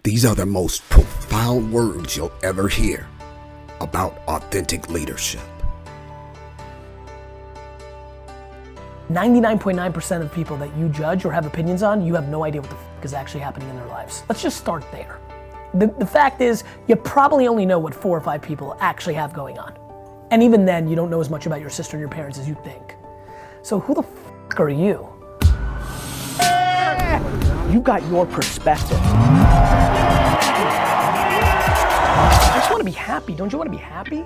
These are the most profound words you'll ever hear about authentic leadership. 99.9% of people that you judge or have opinions on, you have no idea what the f is actually happening in their lives. Let's just start there. The fact is, you probably only know what 4 or 5 people actually have going on. And even then, you don't know as much about your sister and your parents as you think. So who the f are you? You got your perspective. I just want to be happy. Don't you want to be happy?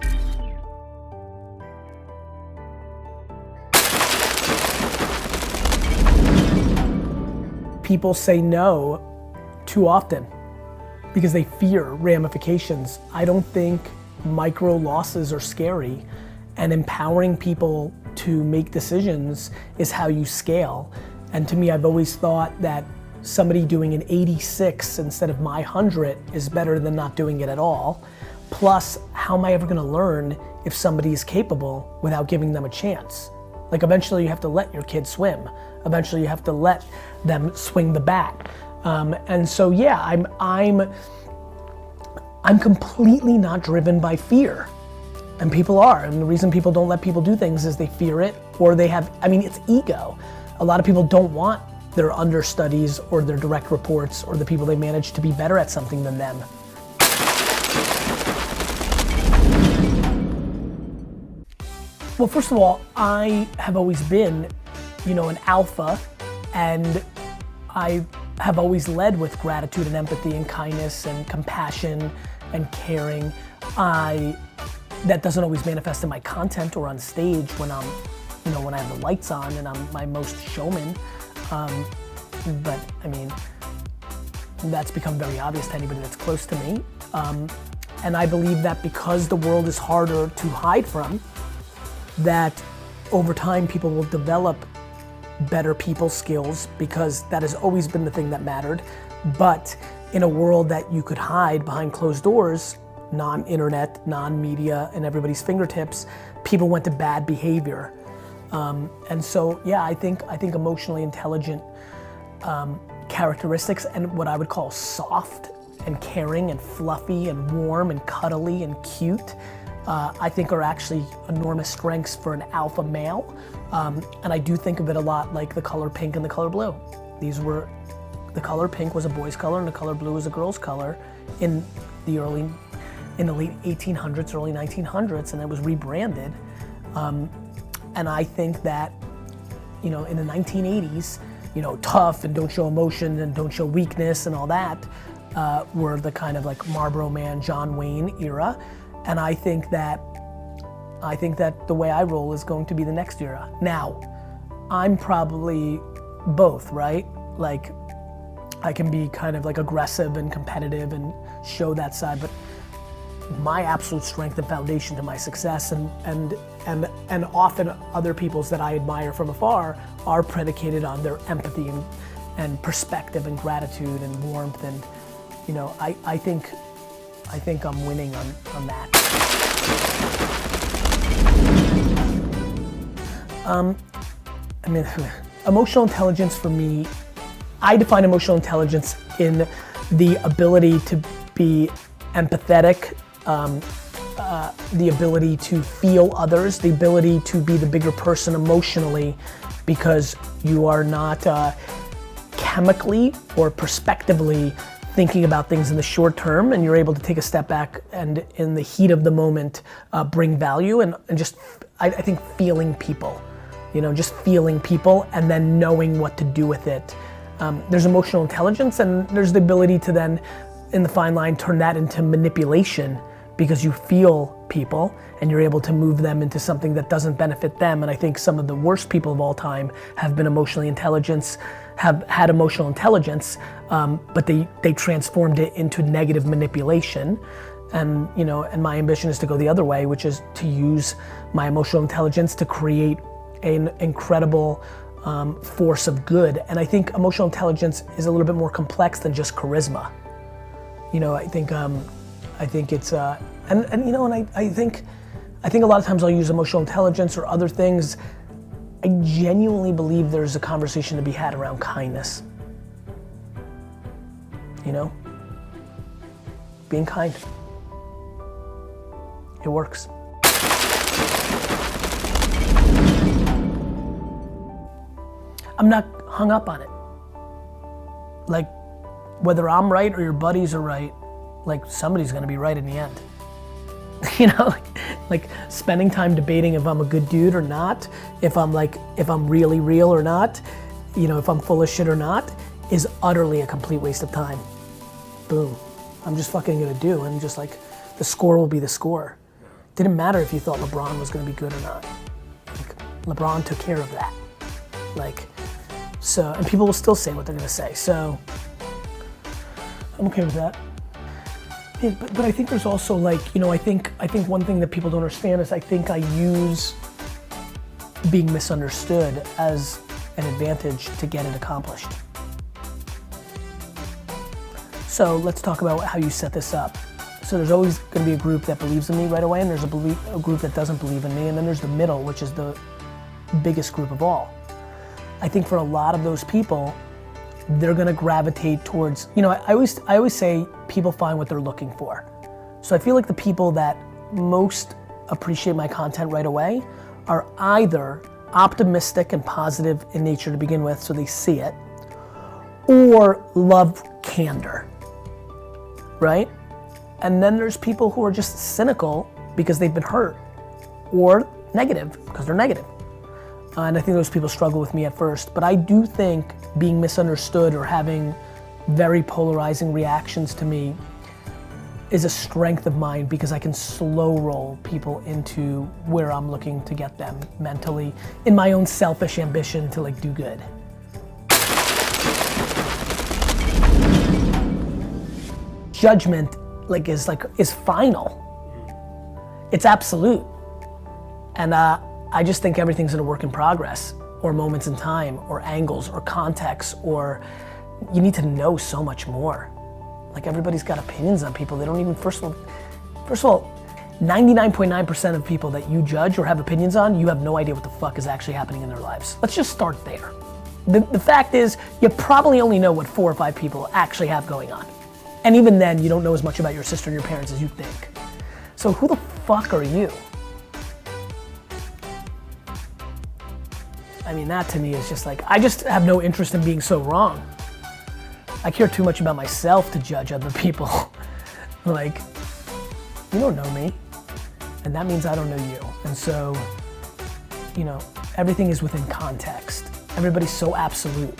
People say no too often because they fear ramifications. I don't think micro losses are scary, and empowering people to make decisions is how you scale. And to me, I've always thought that somebody doing an 86 instead of my 100 is better than not doing it at all. Plus, how am I ever gonna learn if somebody is capable without giving them a chance? Like, eventually you have to let your kid swim. Eventually you have to let them swing the bat. And so yeah, I'm completely not driven by fear. And people are, and the reason people don't let people do things is they fear it, or they have, it's ego. A lot of people don't want their understudies or their direct reports or the people they manage to be better at something than them. Well, first of all, I have always been, an alpha, and I have always led with gratitude and empathy and kindness and compassion and caring. That doesn't always manifest in my content or on stage when I'm, when I have the lights on and I'm my most showman. But that's become very obvious to anybody that's close to me. And I believe that because the world is harder to hide from, that over time people will develop better people skills, because that has always been the thing that mattered. But in a world that you could hide behind closed doors, non-internet, non-media, and everybody's fingertips, people went to bad behavior. And so, yeah, I think emotionally intelligent characteristics, and what I would call soft and caring and fluffy and warm and cuddly and cute, I think are actually enormous strengths for an alpha male. And I do think of it a lot like the color pink and the color blue. The color pink was a boy's color and the color blue was a girl's color in the late 1800s, early 1900s, and it was rebranded. And I think that, in the 1980s, tough and don't show emotion and don't show weakness and all that were the kind of like Marlborough Man, John Wayne era. And I think that the way I roll is going to be the next era. Now, I'm probably both, right? Like, I can be kind of like aggressive and competitive and show that side, but my absolute strength and foundation to my success and often other people's that I admire from afar are predicated on their empathy and perspective and gratitude and warmth, and I think I'm winning on that. Emotional intelligence for me, I define emotional intelligence in the ability to be empathetic, the ability to feel others, the ability to be the bigger person emotionally, because you are not chemically or perspectively thinking about things in the short term, and you're able to take a step back and in the heat of the moment bring value and just, I think, feeling people, just feeling people and then knowing what to do with it. There's emotional intelligence, and there's the ability to then, in the fine line, turn that into manipulation, because you feel people and you're able to move them into something that doesn't benefit them. And I think some of the worst people of all time have had emotional intelligence, but they transformed it into negative manipulation. And and my ambition is to go the other way, which is to use my emotional intelligence to create an incredible force of good. And I think emotional intelligence is a little bit more complex than just charisma. I think it's and I think a lot of times I'll use emotional intelligence or other things. I genuinely believe there's a conversation to be had around kindness. being kind. It works. I'm not hung up on it. Like, whether I'm right or your buddies are right, like somebody's gonna be right in the end. You know, like spending time debating if I'm a good dude or not, if I'm really real or not, you know, if I'm full of shit or not, is utterly a complete waste of time. Boom. I'm just fucking gonna do, and just like, the score will be the score. Didn't matter if you thought LeBron was gonna be good or not. Like, LeBron took care of that. Like, so, and people will still say what they're gonna say, so I'm okay with that. Yeah, but I think there's also like, you know, I think one thing that people don't understand is I think I use being misunderstood as an advantage to get it accomplished. So let's talk about how you set this up. So there's always gonna be a group that believes in me right away, and there's a group that doesn't believe in me, and then there's the middle, which is the biggest group of all. I think for a lot of those people, they're gonna gravitate towards, you know, I always say people find what they're looking for. So I feel like the people that most appreciate my content right away are either optimistic and positive in nature to begin with, so they see it, or love candor, right? And then there's people who are just cynical because they've been hurt, or negative because they're negative. And I think those people struggle with me at first, but I do think being misunderstood or having very polarizing reactions to me is a strength of mine, because I can slow roll people into where I'm looking to get them mentally in my own selfish ambition to like do good. Judgment is final. It's absolute. And I just think everything's in a work in progress, or moments in time, or angles, or context, or you need to know so much more. Like, everybody's got opinions on people. They don't even, first of all, 99.9% of people that you judge or have opinions on, you have no idea what the fuck is actually happening in their lives. Let's just start there. The fact is, you probably only know what 4 or 5 people actually have going on. And even then, you don't know as much about your sister and your parents as you think. So who the fuck are you? I mean, that to me is just like, I just have no interest in being so wrong. I care too much about myself to judge other people. Like, you don't know me, and that means I don't know you. And so, you know, everything is within context. Everybody's so absolute,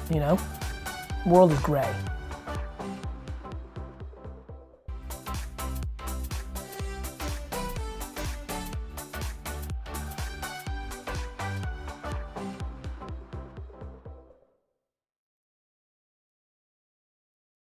you know? The world is gray.